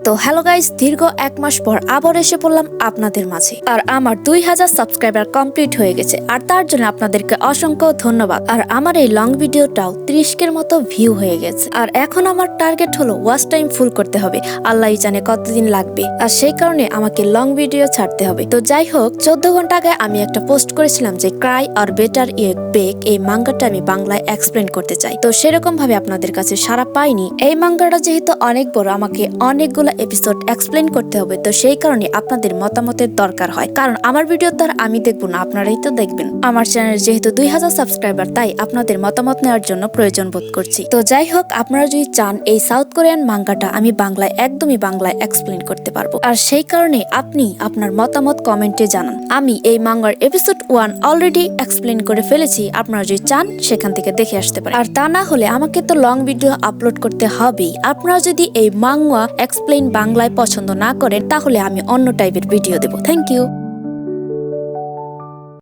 তো hello guys, দীর্ঘ 1 মাস পর আবার এসে পড়লাম আপনাদের মাঝে। আর আমার 2000 সাবস্ক্রাইবার কমপ্লিট হয়ে গেছে, আর তার জন্য আপনাদেরকে অসংখ্য ধন্যবাদ। আর আমার এই লং ভিডিওটাও 30 মতো ভিউ হয়ে গেছে। আর এখন আমার টার্গেট হলো ওয়াচ টাইম ফুল করতে হবে, আল্লাহই জানে কতদিন লাগবে। আর সেই কারণে আমাকে লং ভিডিও ছাড়তে হবে। তো যাই হোক, 14 ঘন্টা আগে আমি একটা পোস্ট করেছিলাম যে ক্রাই আর বেটার ইয়ে বেক এই মাঙ্গাটা আমি বাংলায় এক্সপ্লেন করতে চাই। তো সেরকম ভাবে আপনাদের কাছে সাড়া পাইনি। এই মাঙ্গাটা যেহেতু অনেক বড়, আমাকে অনেকগুলো এপিসোড এক্সপ্লেন করতে হবে। তো সেই কারণে আপনাদের মতামতের দরকার হয়, কারণ আমার ভিডিও তো আর আমি দেখবো না, আপনারাই তো দেখবেন। আমার চ্যানেল যেহেতু 2000 সাবস্ক্রাইবার, তাই আপনাদের মতামত নেওয়ার জন্য প্রয়োজন বোধ করছি। তো যাই হোক, আপনারা যদি চান এই সাউথ কোরিয়ান মাঙ্গাটা আমি বাংলায় একদমই বাংলায় এক্সপ্লেন করতে পারবো। আর সেই কারণে আপনি আপনার মতামত কমেন্টে জানান। আমি এই মাঙ্গার এপিসোড 1 অলরেডি এক্সপ্লেন করে ফেলেছি, আপনারা যদি চান সেখান থেকে দেখে আসতে পারেন। আর তা না হলে আমাকে তো লং ভিডিও আপলোড করতে হবেই। আপনারা যদি এই মাঙ্গা এক্সপ্লেন বাংলায় পছন্দ না করেন, তাহলে আমি অন্য টাইপের ভিডিও দেব। Thank you.